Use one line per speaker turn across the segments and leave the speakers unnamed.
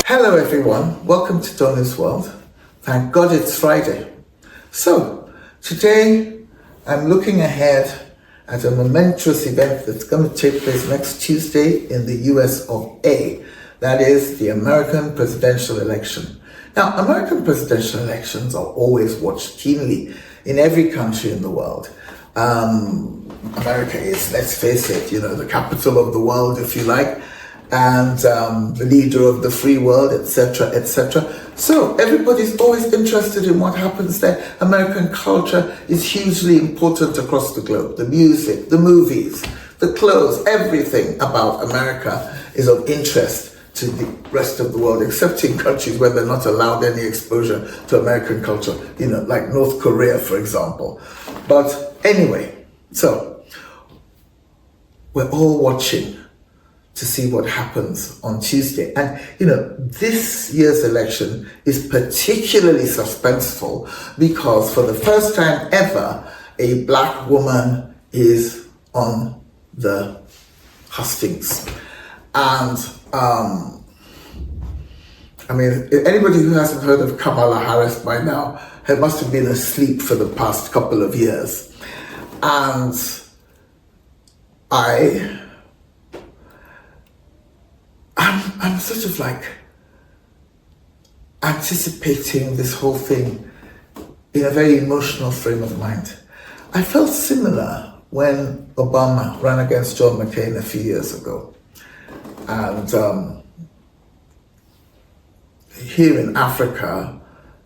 Hello everyone, welcome to Donna's World. Thank God it's Friday. So, today I'm looking ahead at a momentous event that's going to take place next Tuesday in the US of A. That is the American presidential election. Now, American presidential elections are always watched keenly in every country in the world. America is, let's face it, the capital of the world, if you like, and the leader of the free world, etc., etc. So everybody's always interested in what happens there. American culture is hugely important across the globe. The music, the movies, the clothes, everything about America is of interest to the rest of the world, except in countries where they're not allowed any exposure to American culture, like North Korea, for example. But anyway, so we're all watching to see what happens on Tuesday. And, this year's election is particularly suspenseful because for the first time ever, a black woman is on the hustings. And, anybody who hasn't heard of Kamala Harris by now must have been asleep for the past couple of years. And I'm sort of like anticipating this whole thing in a very emotional frame of mind. I felt similar when Obama ran against John McCain a few years ago. And here in Africa,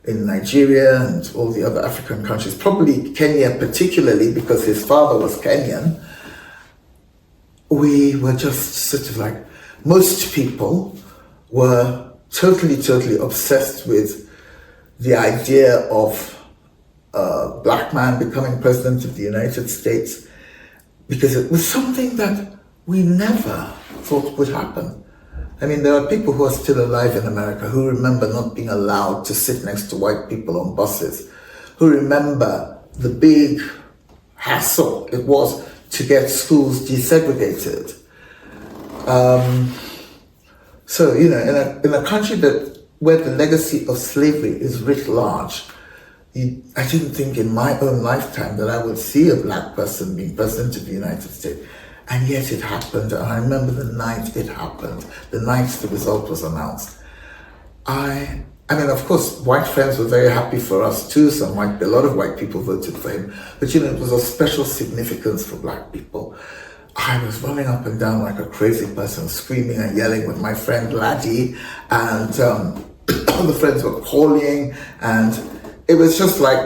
in Nigeria and all the other African countries, probably Kenya particularly because his father was Kenyan, we were just sort of like, most people were totally obsessed with the idea of a black man becoming president of the United States because it was something that we never thought would happen. I mean, there are people who are still alive in America who remember not being allowed to sit next to white people on buses, who remember the big hassle it was to get schools desegregated. So, in a country where the legacy of slavery is writ large, I didn't think in my own lifetime that I would see a black person being president of the United States. And yet it happened. And I remember the night it happened, the night the result was announced. I mean, of course, white friends were very happy for us too. A lot of white people voted for him. But, it was of special significance for black people. I was running up and down like a crazy person, screaming and yelling with my friend Laddie, and all the friends were calling, and it was just like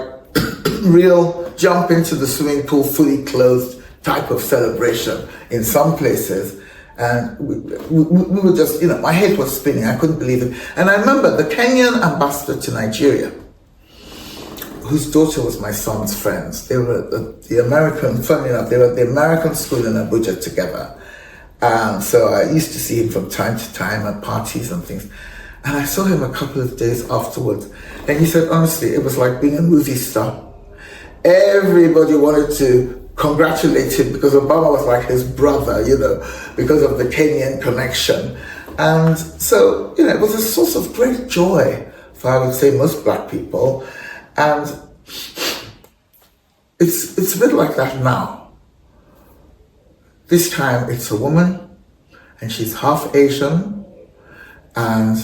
real jump into the swimming pool, fully clothed type of celebration in some places. And we were just, my head was spinning. I couldn't believe it. And I remember the Kenyan ambassador to Nigeria, whose daughter was my son's friends. They were the American, funny enough, they were at the American school in Abuja together. So I used to see him from time to time at parties and things. And I saw him a couple of days afterwards. And he said, honestly, it was like being a movie star. Everybody wanted to congratulate him because Obama was like his brother, because of the Kenyan connection. And so, it was a source of great joy for, I would say, most black people. And it's a bit like that now. This time it's a woman and she's half Asian, and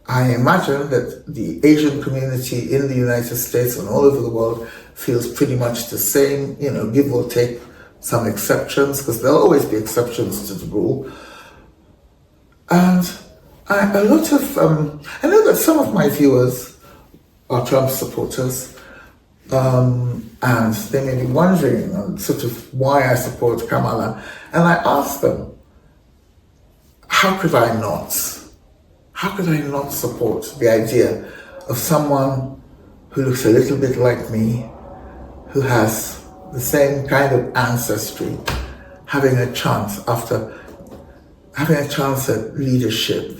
I imagine that the Asian community in the United States and all over the world feels pretty much the same, give or take some exceptions, because there'll always be exceptions to the rule. And I know that some of my viewers are Trump supporters, and they may be wondering sort of why I support Kamala. And I ask them, how could I not support the idea of someone who looks a little bit like me, who has the same kind of ancestry, having a chance at leadership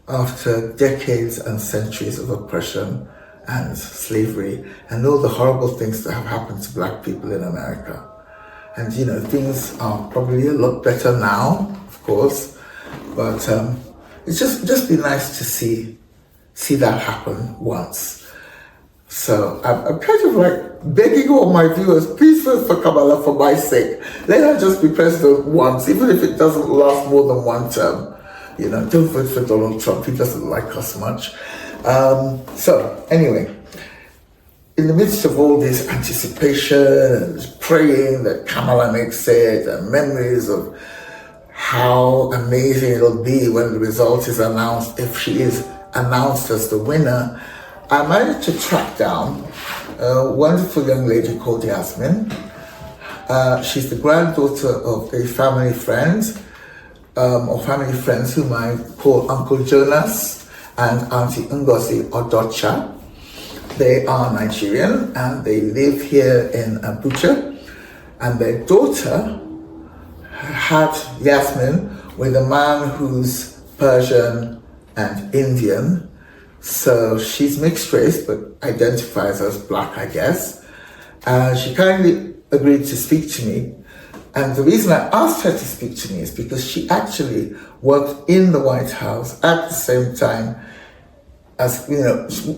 after decades and centuries of oppression and slavery and all the horrible things that have happened to black people in America. And, things are probably a lot better now, of course. But it's just be nice to see that happen once. So I'm kind of like begging all my viewers, please vote for Kamala for my sake. Let her just be president once, even if it doesn't last more than one term. Don't vote for Donald Trump. He doesn't like us much. So anyway, in the midst of all this anticipation and praying that Kamala makes it, and memories of how amazing it'll be when the result is announced, if she is announced as the winner, I managed to track down a wonderful young lady called Yasmin. She's the granddaughter of a family friend, or family friends whom I call Uncle Jonas and Auntie Ngozi Odocha. They are Nigerian and they live here in Abuja. And their daughter had Yasmin with a man who's Persian and Indian. So she's mixed race, but identifies as black, I guess. She kindly agreed to speak to me. And the reason I asked her to speak to me is because she actually worked in the White House at the same time as,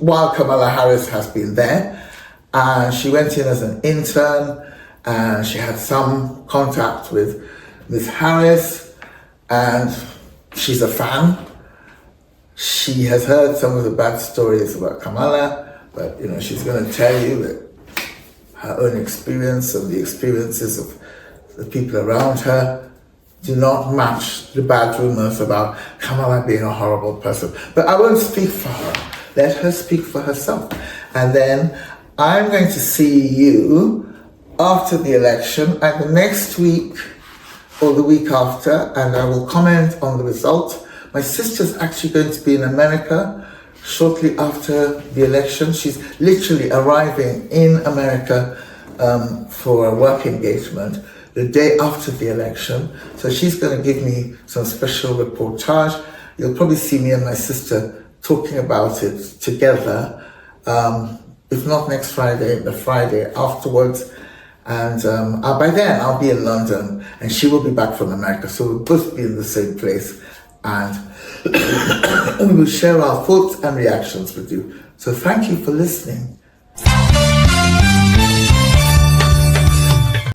while Kamala Harris has been there. She went in as an intern and she had some contact with Ms. Harris, and she's a fan. She has heard some of the bad stories about Kamala, but she's going to tell you that her own experience and the experiences of the people around her do not match the bad rumors about Kamala being a horrible person. But I won't speak for her. Let her speak for herself. And then I'm going to see you after the election, either next week or the week after, and I will comment on the result. My sister's actually going to be in America shortly after the election. She's literally arriving in America for a work engagement the day after the election. So she's going to give me some special reportage. You'll probably see me and my sister talking about it together. If not next Friday, the Friday afterwards. And by then I'll be in London and she will be back from America. So we'll both be in the same place. And we will share our thoughts and reactions with you. So thank you for listening.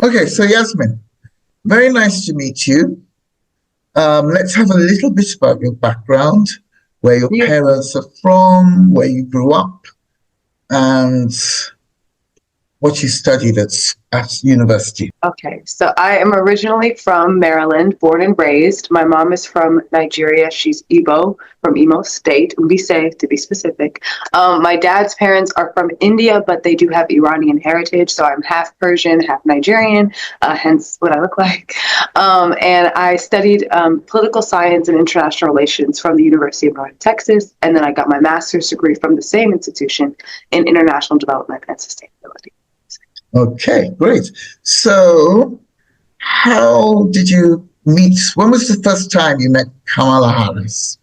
Okay, so Yasmin, very nice to meet you. Let's have a little bit about your background, where your parents are from, where you grew up, and what you studied at university.
Okay, so I am originally from Maryland, born and raised. My mom is from Nigeria. She's Igbo, from Imo State, Mbise to be specific. My dad's parents are from India, but they do have Iranian heritage, so I'm half Persian, half Nigerian, hence what I look like. And I studied political science and international relations from the University of North Texas, and then I got my master's degree from the same institution in international development and sustainability.
Okay, great. So how did you meet? When was the first time you met Kamala Harris?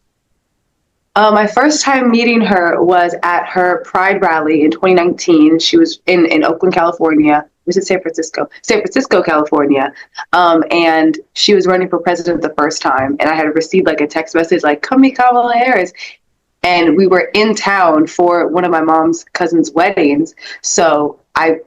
My first time meeting her was at her Pride rally in 2019. She was in Oakland, California. Was it San Francisco? San Francisco, California. And she was running for president the first time. And I had received like a text message like, come meet Kamala Harris. And we were in town for one of my mom's cousin's weddings. So I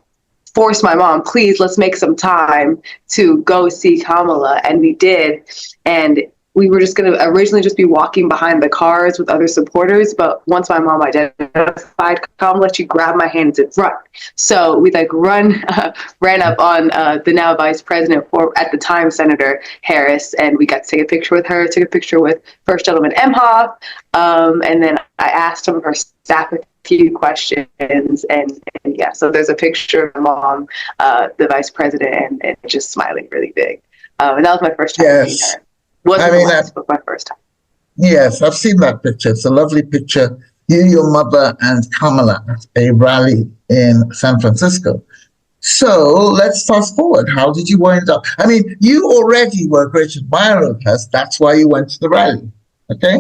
forced my mom, please, let's make some time to go see Kamala. And we did. And we were just going to originally just be walking behind the cars with other supporters. But once my mom identified Kamala, she grabbed my hand and said, run. So we ran up on the now vice president, at the time, Senator Harris. And we got to take a picture with her, took a picture with First Gentleman Emhoff. And then I asked some of her staff a few questions. And yeah, so there's a picture of mom, the vice president, and just smiling really big. And that was my first time meeting her. Wasn't the last, but my first time.
Yes, I've seen that picture. It's a lovely picture. You, your mother, and Kamala at a rally in San Francisco. So let's fast forward. How did you wind up? I mean, you already were a great admirer of hers. That's why you went to the rally. Okay.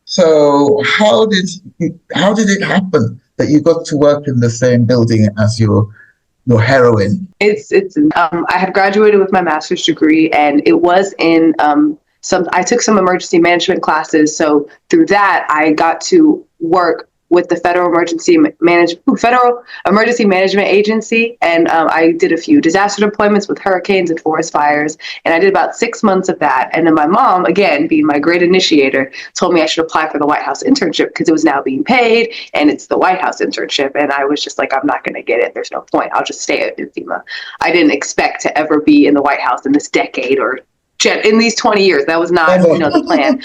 So how did it happen that you got to work in the same building as your your heroine?
I had graduated with my master's degree, and it was in I took some emergency management classes. So through that, I got to work with the Federal Emergency Management Agency, and I did a few disaster deployments with hurricanes and forest fires, and I did about 6 months of that. And then my mom, again being my great initiator, told me I should apply for the White House internship because it was now being paid, and it's the White House internship. And I was just like, I'm not going to get it. There's no point. I'll just stay at FEMA. I didn't expect to ever be in the White House in this decade or in these 20 years. That was not the plan.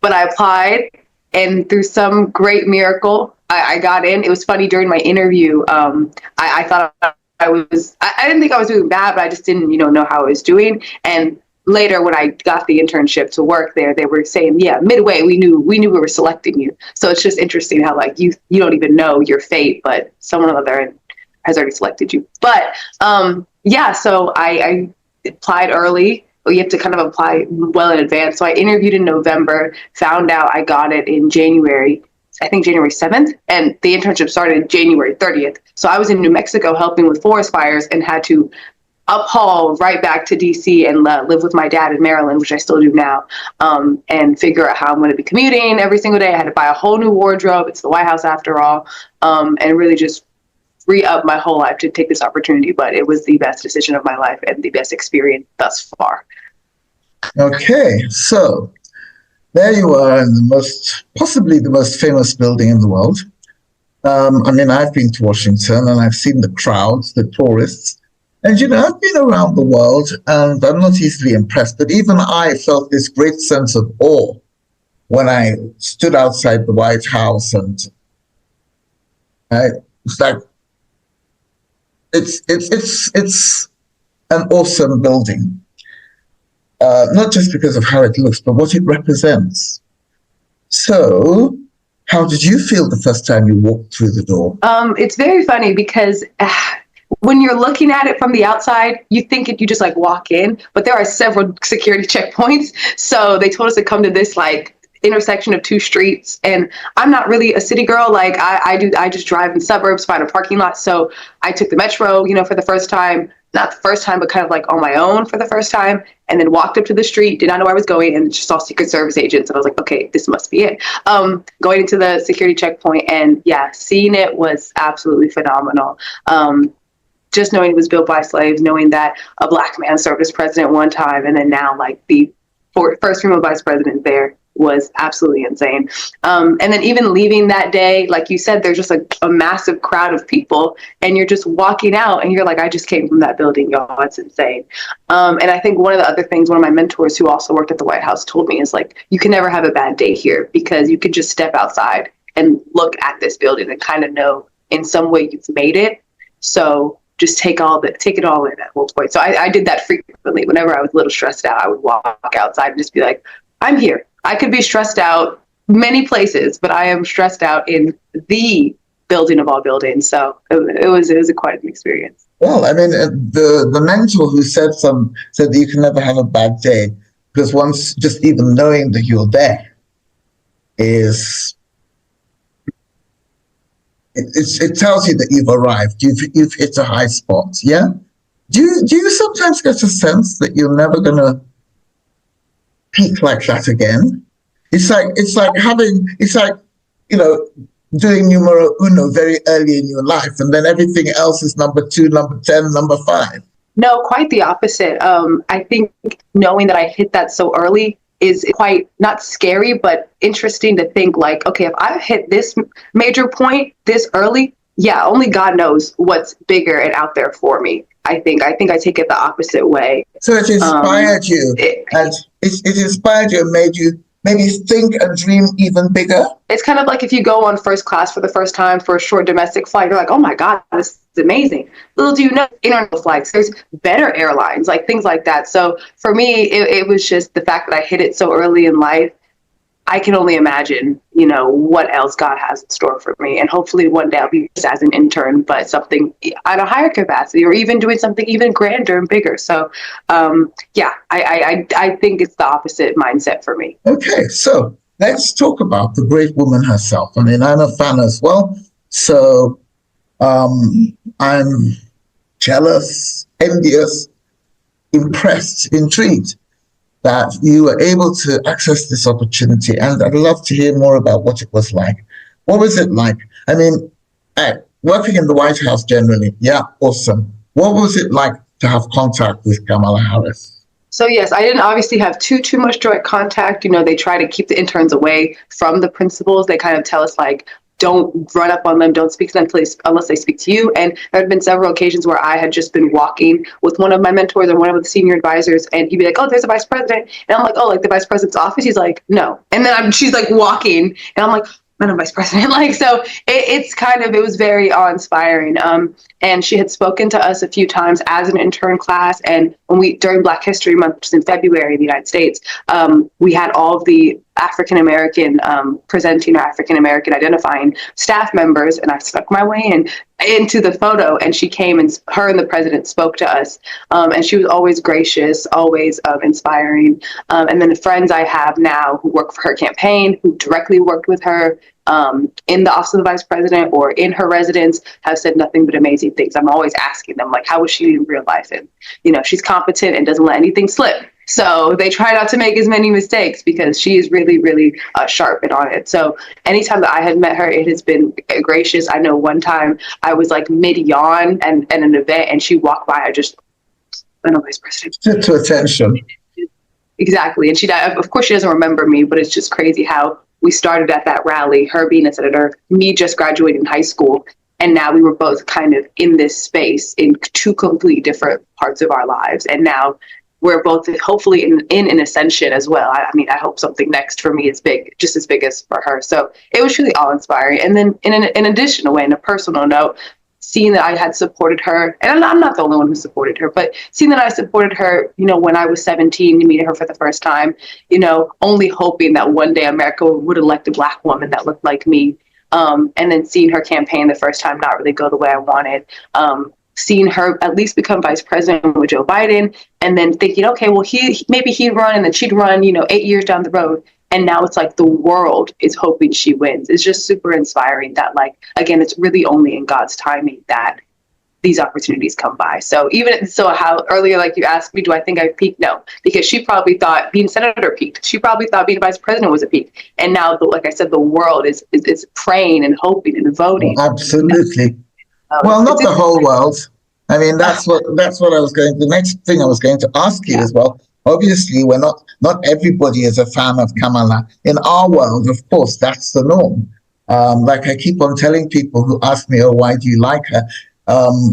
But I applied, and through some great miracle, I got in. It was funny, during my interview, I thought I didn't think I was doing bad, but I just didn't, know how I was doing. And later, when I got the internship to work there, they were saying, yeah, midway, we knew we were selecting you. So it's just interesting how, like, you don't even know your fate, but someone on the other end has already selected you. But so I applied early. You have to kind of apply well in advance. So I interviewed in November, found out I got it in January, I think January 7th, and the internship started January 30th. So I was in New Mexico helping with forest fires and had to uphaul right back to DC and live with my dad in Maryland, which I still do now, and figure out how I'm going to be commuting every single day. I had to buy a whole new wardrobe. It's the White House after all, and really just re-up my whole life to take this opportunity. But it was the best decision of my life and the best experience thus far.
Okay, so there you are in possibly the most famous building in the world. I've been to Washington and I've seen the crowds, the tourists, and I've been around the world and I'm not easily impressed, but even I felt this great sense of awe when I stood outside the White House, and it's like, it's an awesome building. Not just because of how it looks, but what it represents. So, how did you feel the first time you walked through the door?
It's very funny because when you're looking at it from the outside, you think you just like walk in, but there are several security checkpoints. So they told us to come to this like intersection of two streets, and I'm not really a city girl. Like I just drive in suburbs, find a parking lot. So I took the metro, for the first time. Not the first time, but kind of like on my own for the first time, and then walked up to the street, did not know where I was going, and just saw Secret Service agents. And I was like, okay, this must be it. Going into the security checkpoint, and yeah, seeing it was absolutely phenomenal. Just knowing it was built by slaves, knowing that a Black man served as president one time, and then now like the first female vice president there, was absolutely insane. And then even leaving that day, like you said, there's just a massive crowd of people, and you're just walking out and you're like, I just came from that building, y'all, it's insane. And I think one of the other things one of my mentors who also worked at the White House told me is like, you can never have a bad day here, because you could just step outside and look at this building and kind of know in some way you've made it. So just take it all in at one point. So I did that frequently. Whenever I was a little stressed out, I would walk outside and just be like, I'm here. I could be stressed out many places, but I am stressed out in the building of all buildings. So it was quite an experience.
Well, the mentor who said that you can never have a bad day, because once just even knowing that you're there it tells you that you've arrived. You've hit a high spot. Yeah. Do you sometimes get a sense that you're never gonna peak like that again? It's like doing numero uno very early in your life, and then everything else is number 2, number 10, number 5.
No, quite the opposite. I think knowing that I hit that so early is quite not scary, but interesting to think like, okay, if I've hit this major point this early, yeah, only God knows what's bigger and out there for me. I think I take it the opposite way.
So it inspired you, and it inspired you and made you maybe think and dream even bigger.
It's kind of like if you go on first class for the first time for a short domestic flight, you're like, oh my God, this is amazing. Little do you know, international flights, there's better airlines, like things like that. So for me, it was just the fact that I hit it so early in life. I can only imagine, what else God has in store for me. And hopefully one day I'll be just as an intern, but something at a higher capacity, or even doing something even grander and bigger. So, I think it's the opposite mindset for me.
Okay, so let's talk about the great woman herself. I'm a fan as well. So I'm jealous, envious, impressed, intrigued that you were able to access this opportunity. And I'd love to hear more about what it was like. What was it like? I mean, working in the White House generally, yeah, awesome. What was it like to have contact with Kamala Harris?
So yes, I didn't obviously have too much direct contact. You know, they try to keep the interns away from the principals. They kind of tell us like, don't run up on them, don't speak to them unless they speak to you. And there had been several occasions where I had just been walking with one of my mentors or one of the senior advisors, and he'd be like, "Oh, there's a vice president," and I'm like, "Oh, like the vice president's office?" He's like, "No," and then she's like walking, and I'm like, "Madam Vice President," like so. It was very awe-inspiring. And she had spoken to us a few times as an intern class, and during Black History Month, which is in February in the United States, we had all of the African American presenting or African American identifying staff members, and I stuck my way into the photo, and she came, and her and the president spoke to us, and she was always gracious, always inspiring. And then the friends I have now who work for her campaign, who directly worked with her in the office of the vice president or in her residence, have said nothing but amazing things. I'm always asking them, like, how was she in real life? And, you know, she's competent and doesn't let anything slip. So they try not to make as many mistakes because she is really, really sharp and on it. So anytime that I had met her, it has been gracious. I know one time I was like mid-yawn and an event, and she walked by. I know, Vice President.
To attention.
Exactly. And of course, she doesn't remember me, but it's just crazy how we started at that rally, her being a senator, me just graduating high school. And now we were both kind of in this space in two completely different parts of our lives. And now we're both hopefully in an ascension as well. I mean, I hope something next for me is big, just as big as for her. So it was really awe-inspiring. And then in additional way, in a personal note, seeing that I had supported her, and I'm not the only one who supported her, but seeing that I supported her, you know, when I was 17, meeting her for the first time, you know, only hoping that one day America would elect a Black woman that looked like me. And then seeing her campaign the first time not really go the way I wanted. Seeing her at least become vice president with Joe Biden, and then thinking, okay, well, maybe he'd run and then she'd run, you know, 8 years down the road. And now it's like the world is hoping she wins. It's just super inspiring that, like, again, it's really only in God's timing that these opportunities come by. So how earlier, like you asked me, do I think I've peaked? No, because she probably thought being senator peaked. She probably thought being vice president was a peak. And now, like I said, the world is praying and hoping and voting.
Oh, absolutely. Well, not the whole world. I mean, that's what the next thing I was going to ask you as well. Obviously, not everybody is a fan of Kamala. In our world, of course, that's the norm. Like I keep on telling people who ask me, oh, why do you like her?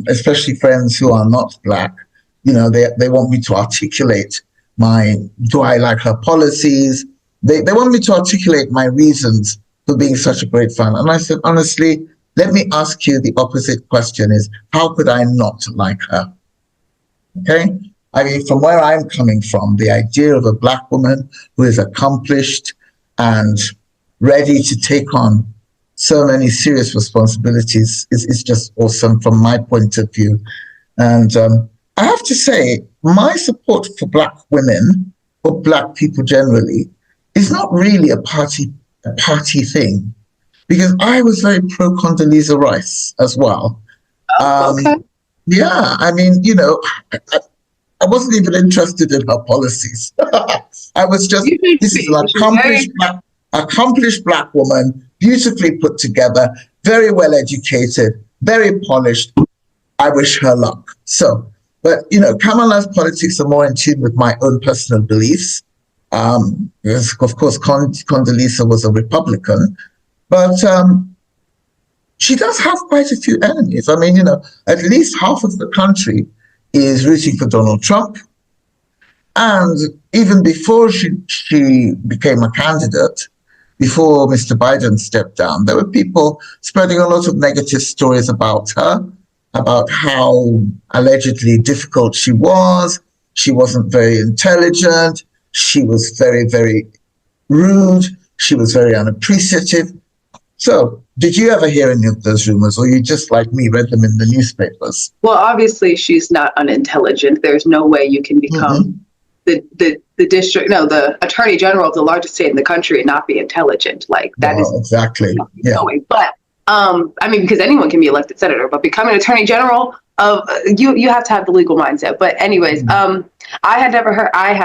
Especially friends who are not Black, you know, they want me to articulate do I like her policies? They want me to articulate my reasons for being such a great fan. And I said, honestly, let me ask you the opposite question is, how could I not like her? Okay? I mean, from where I'm coming from, the idea of a Black woman who is accomplished and ready to take on so many serious responsibilities is just awesome from my point of view. And I have to say, my support for Black women, or Black people generally, is not really a party thing. Because I was very pro Condoleezza Rice as well. Okay. Yeah, I mean, you know, I wasn't even interested in her policies. I was just, this is an accomplished Black woman, beautifully put together, very well educated, very polished. I wish her luck. So, but, you know, Kamala's politics are more in tune with my own personal beliefs. Because, of course, Condoleezza was a Republican. But she does have quite a few enemies. I mean, you know, at least half of the country is rooting for Donald Trump. And even before she became a candidate, before Mr. Biden stepped down, there were people spreading a lot of negative stories about her, about how allegedly difficult she was. She wasn't very intelligent. She was very, very rude. She was very unappreciative. So, did you ever hear any of those rumors, or you just like me read them in the newspapers?
Well, obviously, she's not unintelligent. There's no way you can become the attorney general of the largest state in the country and not be intelligent. Like that is
exactly. Yeah.
No way. But I mean, because anyone can be elected senator, but becoming attorney general, You have to have the legal mindset. But anyways, I have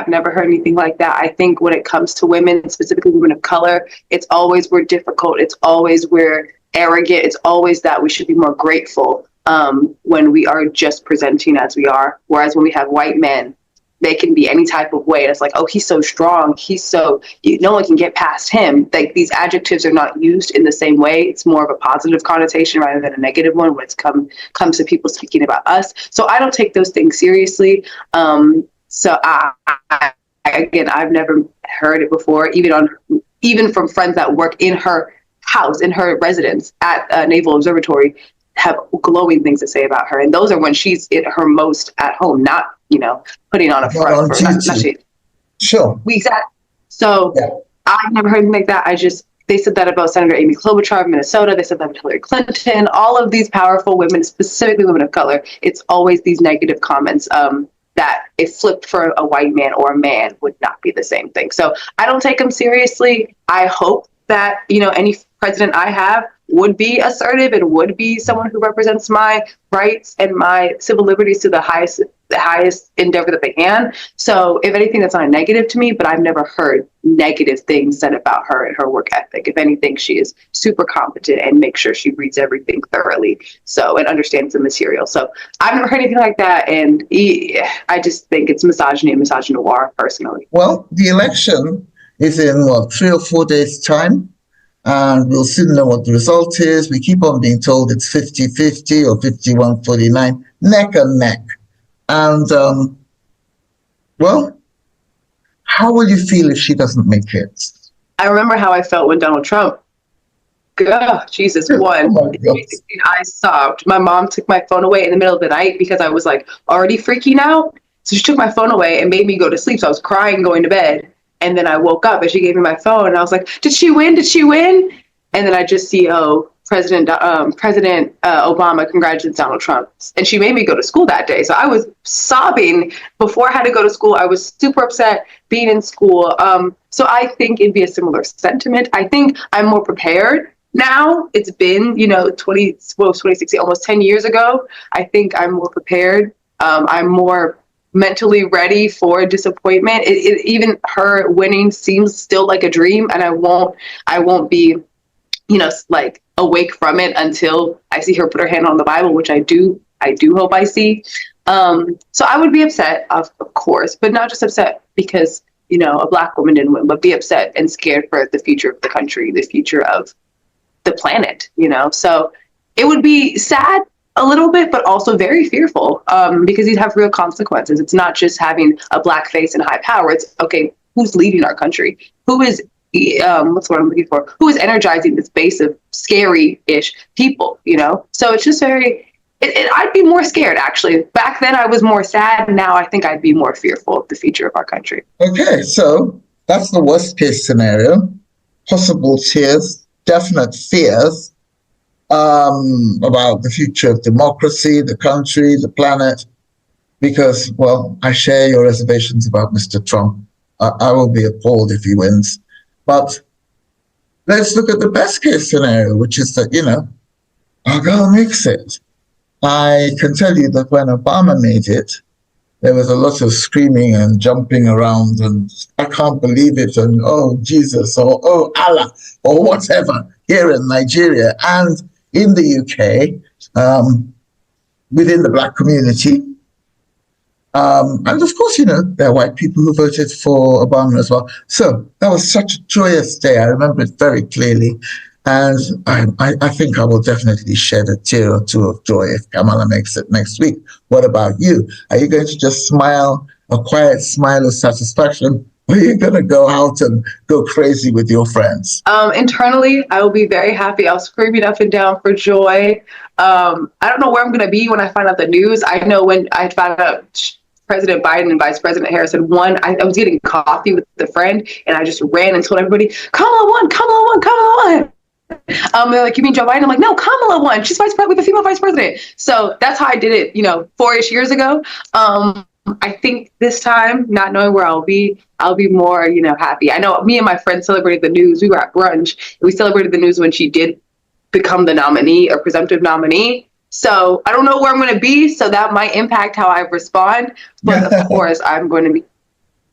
never heard anything like that. I think when it comes to women, specifically women of color, it's always we're difficult. It's always we're arrogant. It's always that we should be more grateful when we are just presenting as we are. Whereas when we have white men, they can be any type of way. And it's like, oh, he's so strong. He's so, no one can get past him. Like, these adjectives are not used in the same way. It's more of a positive connotation rather than a negative one when it's comes to people speaking about us. So I don't take those things seriously. So again, I've never heard it before, even from friends that work in her house, in her residence at Naval Observatory, have glowing things to say about her. And those are when she's at her most at home, not, putting on a front.
Sure.
Exactly. So yeah. I've never heard anything like that. They said that about Senator Amy Klobuchar of Minnesota. They said that about Hillary Clinton. All of these powerful women, specifically women of color, it's always these negative comments that if flipped for a white man or a man would not be the same thing. So I don't take them seriously. I hope that, any president I have would be assertive and would be someone who represents my rights and my civil liberties to the highest endeavor that they can. So if anything, that's not a negative to me, but I've never heard negative things said about her and her work ethic. If anything, she is super competent and makes sure she reads everything thoroughly and understands the material. So I've never heard anything like that. And I just think it's misogyny and misogynoir personally.
Well, the election is in 3 or 4 days' time. And we'll soon know what the result is. We keep on being told it's 50-50 or 51-49, neck and neck. And, how will you feel if she doesn't make it?
I remember how I felt when Donald Trump, Jesus, won. Oh, I stopped. My mom took my phone away in the middle of the night because I was already freaking out. So she took my phone away and made me go to sleep. So I was crying going to bed. And then I woke up and she gave me my phone and I was like, did she win? Did she win? And then I just see, President Obama congratulates Donald Trump. And she made me go to school that day. So I was sobbing before I had to go to school. I was super upset being in school. So I think it'd be a similar sentiment. I think I'm more prepared now. It's been, 2016, almost 10 years ago. I think I'm more prepared. I'm more mentally ready for disappointment. Even her winning seems still like a dream, and I won't be, awake from it until I see her put her hand on the Bible, which I do hope I see. So I would be upset, of course, but not just upset because, a Black woman didn't win, but be upset and scared for the future of the country, the future of the planet, So it would be sad a little bit, but also very fearful because you'd have real consequences. It's not just having a Black face and high power. It's, okay, who's leading our country? Who is, what's the word I'm looking for? Who is energizing this base of scary-ish people, So it's just I'd be more scared, actually. Back then, I was more sad. Now I think I'd be more fearful of the future of our country.
Okay, so that's the worst-case scenario. Possible tears, definite fears about the future of democracy, the country, the planet, because, I share your reservations about Mr. Trump. I will be appalled if he wins. But let's look at the best case scenario, which is that, our girl makes it. I can tell you that when Obama made it, there was a lot of screaming and jumping around and I can't believe it and oh, Jesus, or oh, Allah, or whatever here in Nigeria and in the UK, within the Black community. And of course, there are white people who voted for Obama as well. So that was such a joyous day. I remember it very clearly. And I think I will definitely shed a tear or two of joy if Kamala makes it next week. What about you? Are you going to just smile, a quiet smile of satisfaction? Or are you going to go out and go crazy with your friends?
Internally, I will be very happy. I'll scream up and down for joy. I don't know where I'm going to be when I find out the news. I know when I found out President Biden and Vice President Harris had won, I was getting coffee with a friend, and I just ran and told everybody, Kamala won, Kamala won, Kamala won. They're like, you mean Joe Biden? I'm like, no, Kamala won. She's vice president with a female vice president. So that's how I did it, 4-ish years ago. I think this time, not knowing where I'll be more, happy. I know me and my friends celebrated the news. We were at brunch. We celebrated the news when she did become the nominee or presumptive nominee. So I don't know where I'm going to be, so that might impact how I respond. But of course, I'm going to be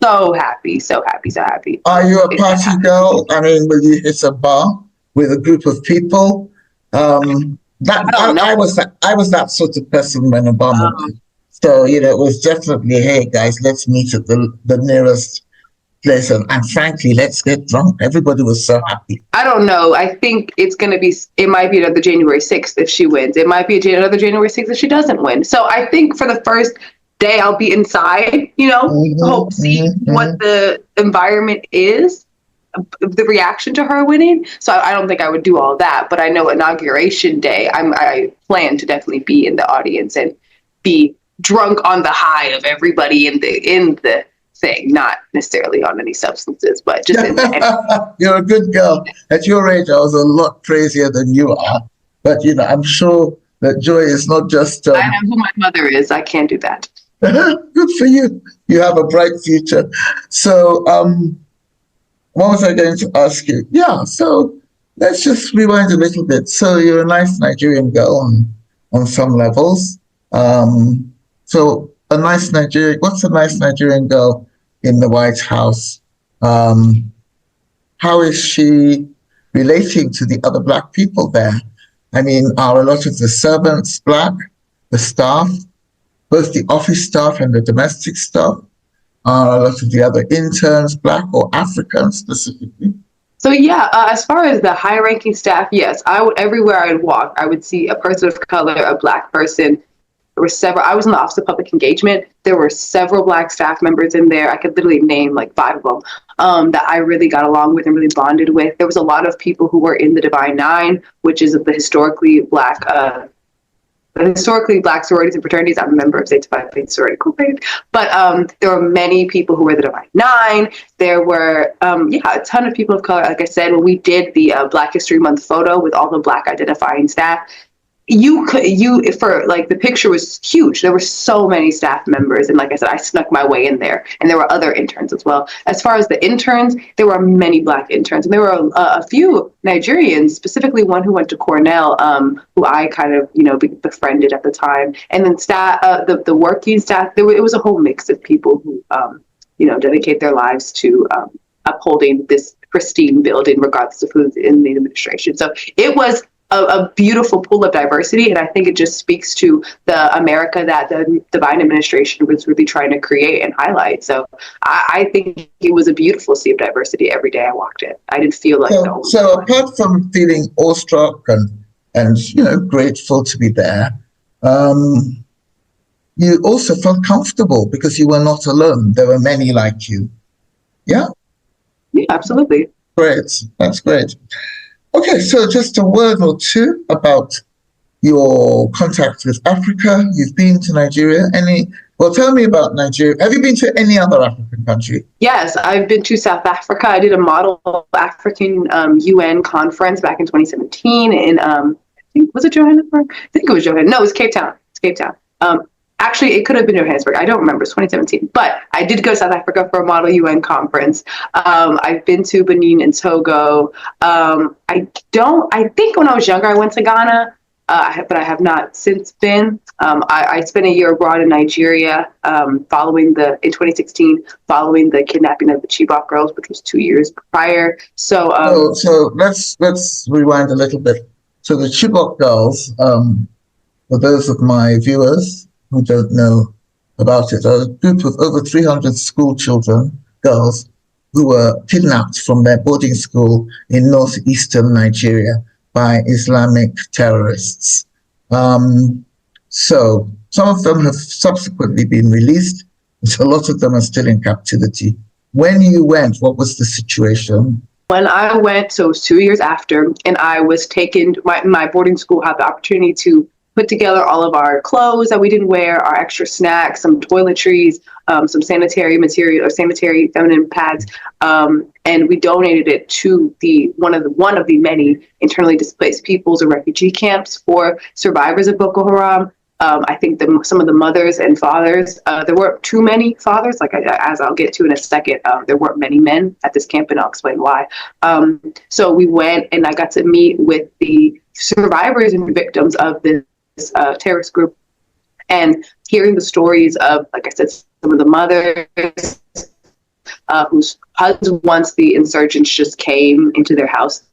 so happy, so happy, so happy.
Are you a party girl? I mean, will you hit a bar with a group of people? That
I don't know.
I was that sort of person when Obama
Um,
went. So it was definitely, hey guys, let's meet at the nearest place, and frankly, let's get drunk. Everybody was so happy.
I don't know. I think it's going to be, it might be another January 6th if she wins. It might be another January 6th if she doesn't win. So I think for the first day, I'll be inside, hope, see what the environment is, the reaction to her winning. So I don't think I would do all that. But I know inauguration day, I plan to definitely be in the audience and be drunk on the high of everybody in the thing, not necessarily on any substances, but just in the
You're a good girl. At your age, I was a lot crazier than you are. But I'm sure that joy is not just.
I know who my mother is. I can't do that.
Good for you. You have a bright future. So, what was I going to ask you? Yeah. So let's just rewind a little bit. So you're a nice Nigerian girl on some levels. So what's a nice Nigerian girl in the White House? How is she relating to the other Black people there? I mean, are a lot of the servants Black, the staff, both the office staff and the domestic staff? Are a lot of the other interns Black or African specifically?
So yeah, as far as the high-ranking staff, yes, everywhere I would walk, I would see a person of color, a Black person. There were several. I was in the Office of Public Engagement. There were several Black staff members in there. I could literally name like 5 of them that I really got along with and really bonded with. There was a lot of people who were in the Divine Nine, which is the historically Black sororities and fraternities. I'm a member of Zeta Phi Beta Sorority Incorporated, but there were many people who were the Divine Nine. There were a ton of people of color. Like I said, when we did the Black History Month photo with all the Black identifying staff, the picture was huge. There were so many staff members, and like I said, I snuck my way in there, and there were other interns as well. As far as the interns, there were many Black interns, and there were a few Nigerians, specifically one who went to Cornell, who I kind of befriended at the time, and then the working staff. It was a whole mix of people who dedicate their lives to upholding this pristine building, regardless of who's in the administration. So it was a beautiful pool of diversity, and I think it just speaks to the America that the Biden administration was really trying to create and highlight. So I think it was a beautiful sea of diversity every day I walked in. I didn't feel like
so apart from feeling awestruck and grateful to be there, you also felt comfortable because you were not alone. There were many like you. Yeah,
absolutely.
Great. That's great. Okay, so just a word or two about your contact with Africa. You've been to Nigeria. Tell me about Nigeria. Have you been to any other African country?
Yes, I've been to South Africa. I did a model African UN conference back in 2017 in, was it Johannesburg? I think it was Johannesburg. No, it was Cape Town. It's Cape Town. Actually, it could have been Johannesburg. I don't remember. It's 2017. But I did go to South Africa for a Model UN conference. I've been to Benin and Togo. I think when I was younger, I went to Ghana, but I have not since been. I spent a year abroad in Nigeria in 2016, following the kidnapping of the Chibok girls, which was 2 years prior. So
let's rewind a little bit. So the Chibok girls, for those of my viewers who don't know about it, are a group of over 300 school children, girls, who were kidnapped from their boarding school in northeastern Nigeria by Islamic terrorists. So some of them have subsequently been released, but a lot of them are still in captivity. When you went, what was the situation?
When I went, so it was 2 years after, and I was taken, my boarding school had the opportunity to put together all of our clothes that we didn't wear, our extra snacks, some toiletries, some sanitary material or sanitary feminine pads, and we donated it to one of the many internally displaced peoples or refugee camps for survivors of Boko Haram. I think some of the mothers and fathers, there weren't too many fathers, as I'll get to in a second, there weren't many men at this camp, and I'll explain why. So we went, and I got to meet with the survivors and victims of this terrorist group, and hearing the stories of, like I said, some of the mothers whose husbands, once the insurgents just came into their house,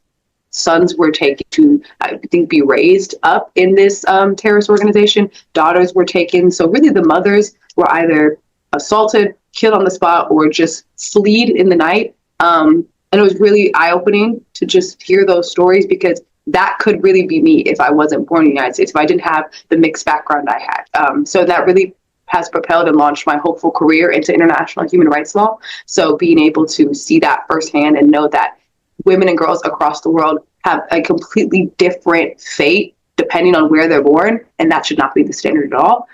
sons were taken to, I think, be raised up in this terrorist organization. Daughters were taken. So really the mothers were either assaulted, killed on the spot, or just fled in the night. And it was really eye-opening to just hear those stories, because that could really be me if I wasn't born in the United States, if I didn't have the mixed background I had. So that really has propelled and launched my hopeful career into international human rights law. So being able to see that firsthand and know that women and girls across the world have a completely different fate depending on where they're born, and that should not be the standard at all,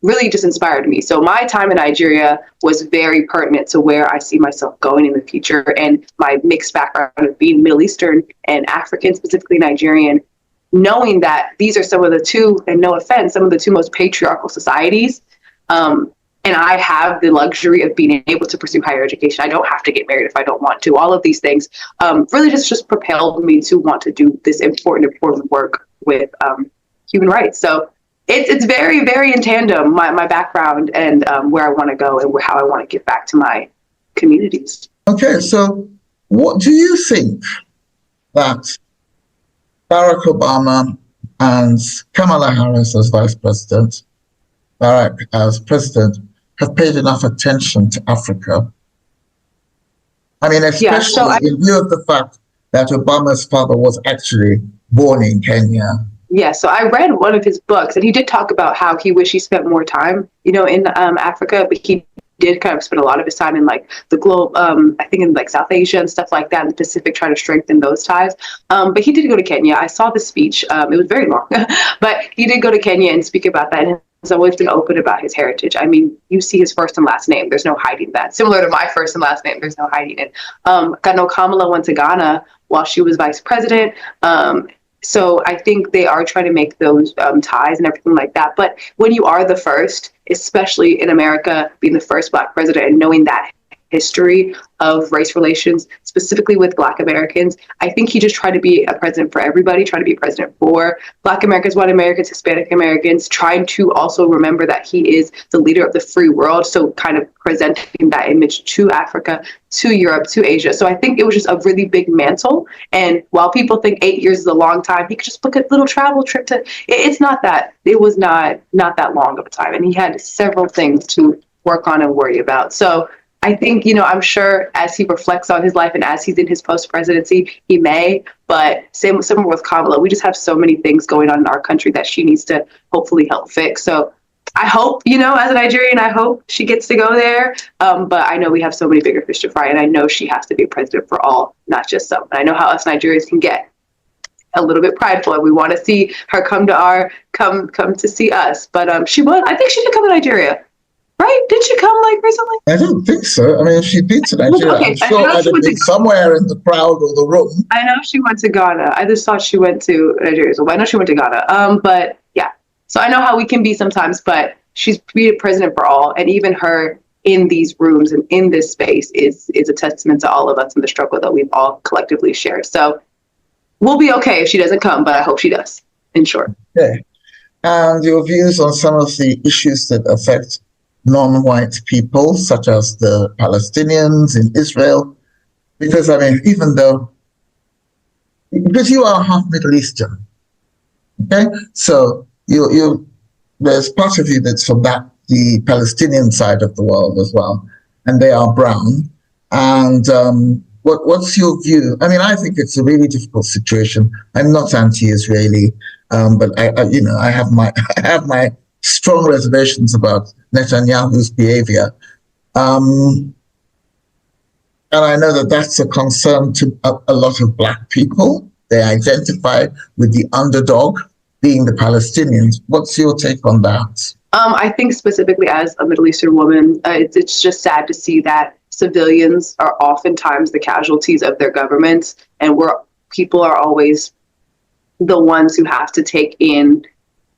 really just inspired me. So my time in Nigeria was very pertinent to where I see myself going in the future, and my mixed background of being Middle Eastern and African, specifically Nigerian, knowing that these are some of the two, and no offense, some of the two most patriarchal societies. And I have the luxury of being able to pursue higher education. I don't have to get married if I don't want to. All of these things really just propelled me to want to do this important work with human rights. So it's very, very in tandem, my background and where I want to go and how I want to give back to my communities.
Okay, so what do you think that Barack Obama and Kamala Harris as vice president, Barack as president, have paid enough attention to Africa? I mean, especially in view of the fact that Obama's father was actually born in Kenya.
Yeah, so I read one of his books, and he did talk about how he wished he spent more time, in Africa, but he did kind of spend a lot of his time in like the globe, I think in like South Asia and stuff like that, in the Pacific, trying to strengthen those ties. But he did go to Kenya. I saw the speech. It was very long, but he did go to Kenya and speak about that. And he's always been open about his heritage. I mean, you see his first and last name. There's no hiding that. Similar to my first and last name, there's no hiding it. I know Kamala went to Ghana while she was vice president. So I think they are trying to make those ties and everything like that. But when you are the first, especially in America, being the first Black president and knowing that history of race relations, specifically with Black Americans, I think he just tried to be a president for everybody, trying to be a president for Black Americans, white Americans, Hispanic Americans, trying to also remember that he is the leader of the free world. So kind of presenting that image to Africa, to Europe, to Asia. So I think it was just a really big mantle. And while people think 8 years is a long time, he could just book a little travel trip to, it's not that, it was not that long of a time. And he had several things to work on and worry about. So I think, I'm sure as he reflects on his life and as he's in his post-presidency, he may, but same with Kamala. We just have so many things going on in our country that she needs to hopefully help fix. So I hope, as a Nigerian, I hope she gets to go there. But I know we have so many bigger fish to fry, and I know she has to be president for all, not just some. And I know how us Nigerians can get a little bit prideful, and we want to see her come to see us. But I think she should come to Nigeria. Right? Did she come recently?
I don't think so. I mean, if she'd been to Nigeria, okay. I'm sure I'd have been somewhere in the crowd or the room.
I know she went to Ghana. I just thought she went to Nigeria. So I know she went to Ghana. But yeah. So I know how we can be sometimes, but she's be president for all. And even her in these rooms and in this space is a testament to all of us and the struggle that we've all collectively shared. So we'll be okay if she doesn't come, but I hope she does, in short.
Okay. And your views on some of the issues that affect non-white people, such as the Palestinians in Israel, because because you are half Middle Eastern, okay? So there's part of you that's from the Palestinian side of the world as well, and they are brown. And what's your view? I mean, I think it's a really difficult situation. I'm not anti-Israeli, but I have my strong reservations about Netanyahu's behavior. And I know that that's a concern to a lot of Black people. They identify with the underdog being the Palestinians. What's your take on that?
I think specifically as a Middle Eastern woman, it's just sad to see that civilians are oftentimes the casualties of their governments, and people are always the ones who have to take in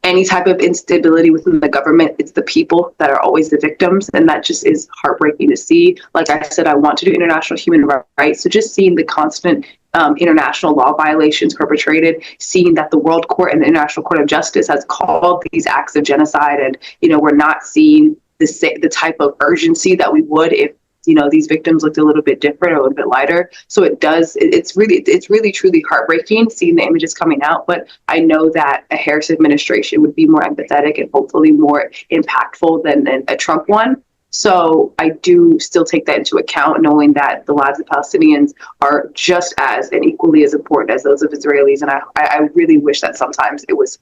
any type of instability within the government. It's the people that are always the victims, and that just is heartbreaking to see. Like I said, I want to do international human rights, so just seeing the constant international law violations perpetrated, seeing that the World Court and the International Court of Justice has called these acts of genocide, and we're not seeing the type of urgency that we would if these victims looked a little bit different or a little bit lighter. So it's really truly heartbreaking seeing the images coming out. But I know that a Harris administration would be more empathetic and hopefully more impactful than a Trump one. So I do still take that into account, knowing that the lives of Palestinians are just as and equally as important as those of Israelis. And I really wish that sometimes it was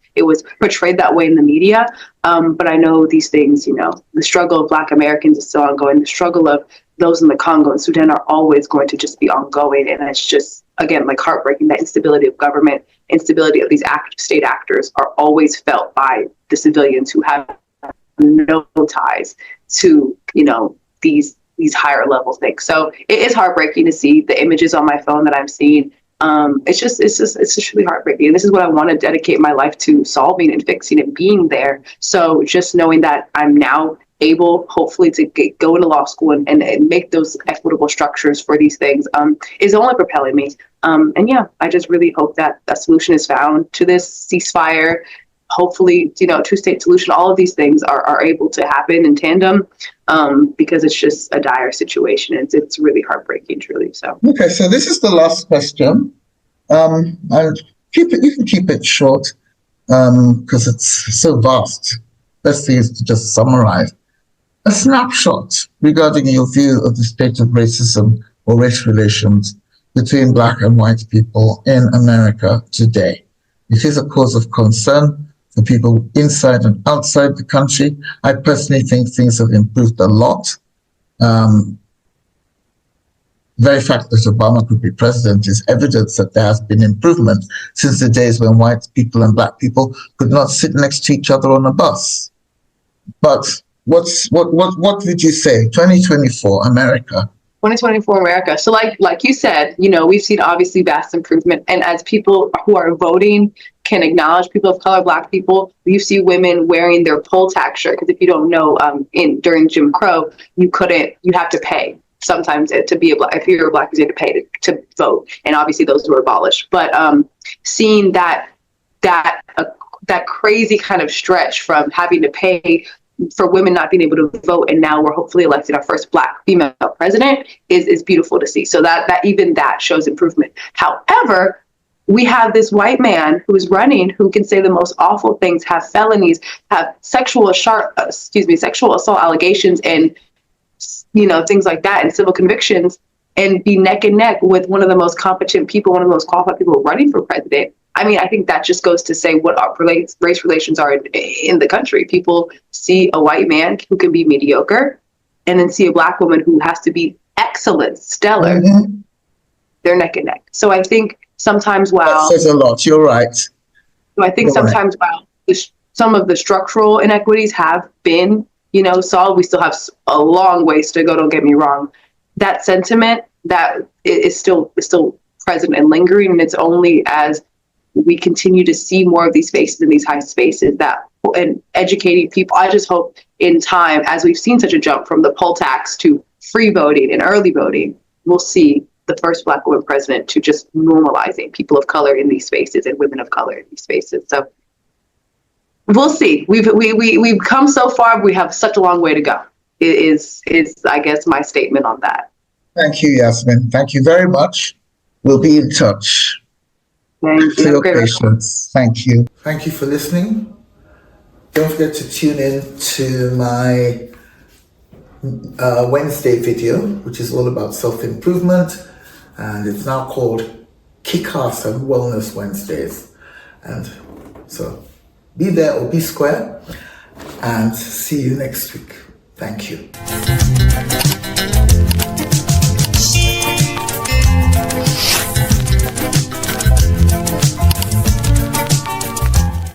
portrayed that way in the media. But I know these things, the struggle of Black Americans is still ongoing. The struggle of those in the Congo and Sudan are always going to just be ongoing. And it's just, again, like heartbreaking that instability of government, instability of these state actors are always felt by the civilians who have no ties to these higher level things. So it is heartbreaking to see the images on my phone that I'm seeing. It's just really heartbreaking. And this is what I want to dedicate my life to, solving and fixing and being there. So just knowing that I'm now able, hopefully, to go into law school and make those equitable structures for these things is only propelling me. And yeah, I just really hope that a solution is found to this ceasefire. Hopefully, two-state solution, all of these things are able to happen in tandem because it's just a dire situation. It's really heartbreaking, truly. So. Okay,
so this is the last question. I'll you can keep it short because it's so vast. Best thing is to just summarize. A snapshot regarding your view of the state of racism or race relations between Black and white people in America today. It is a cause of concern for people inside and outside the country. I personally think things have improved a lot. Very fact that Obama could be president is evidence that there has been improvement since the days when white people and Black people could not sit next to each other on a bus. But what would you say? 2024 America.
2024 America. So like you said, we've seen obviously vast improvement. And as people who are voting can acknowledge, people of color, Black people, you see women wearing their poll tax shirt. Because if you don't know, during Jim Crow, you have to pay sometimes to be if you're a Black, you have to pay to vote. And obviously those were abolished. But seeing that crazy kind of stretch from having to pay for women not being able to vote, and now we're hopefully electing our first Black female president is beautiful to see. So that even that shows improvement. However, we have this white man who is running, who can say the most awful things, have felonies, have sexual assault allegations, and things like that, and civil convictions, and be neck and neck with one of the most competent people, one of the most qualified people running for president. I mean, I think that just goes to say what our race relations are in the country. People see a white man who can be mediocre, and then see a Black woman who has to be excellent, stellar. Mm-hmm. They're neck and neck. So I think sometimes while
that says a lot, you're right.
So I think sometimes while some of the structural inequities have been, solved, we still have a long ways to go. Don't get me wrong. That sentiment that is still present and lingering, and it's only as we continue to see more of these faces in these high spaces and educating people. I just hope in time, as we've seen such a jump from the poll tax to free voting and early voting, we'll see the first Black woman president to just normalizing people of color in these spaces and women of color in these spaces. So we'll see. We've come so far, but we have such a long way to go. Is I guess my statement on that.
Thank you, Yasmin. Thank you very much. We'll be in touch.
Thank you
for your patience. Thank you. Thank you for listening. Don't forget to tune in to my Wednesday video, which is all about self-improvement, and it's now called Kick-Ass and Wellness Wednesdays. And so be there or be square, and see you next week. Thank you.